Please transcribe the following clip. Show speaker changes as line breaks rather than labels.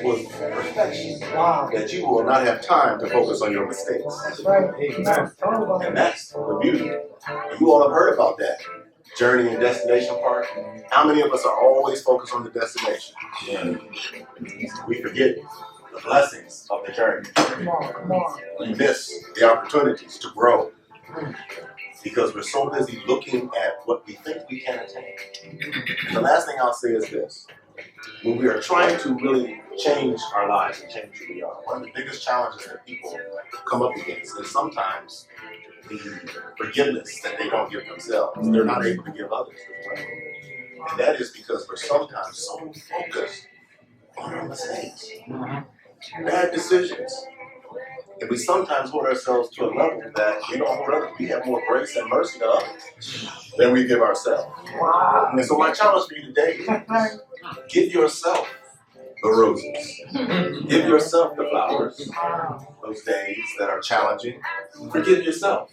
with perfection that you will not have time to focus on your mistakes.
That's right. Amen.
And that's the beauty. You all have heard about that journey and destination part. How many of us are always focused on the destination? We forget the blessings of the journey.
Come on.
We miss the opportunities to grow because we're so busy looking at what we think we can attain. And the last thing I'll say is this. When we are trying to really change our lives and change who we are, one of the biggest challenges that people come up against is sometimes the forgiveness that they don't give themselves. They're not able to give others as well. And that is because we're sometimes so focused on our mistakes, bad decisions. And we sometimes hold ourselves to a level that we don't hold others. We have more grace and mercy to others than we give ourselves.
Wow.
And so my challenge for you today is give yourself the roses. Give yourself the flowers. Those days that are challenging, forgive yourself.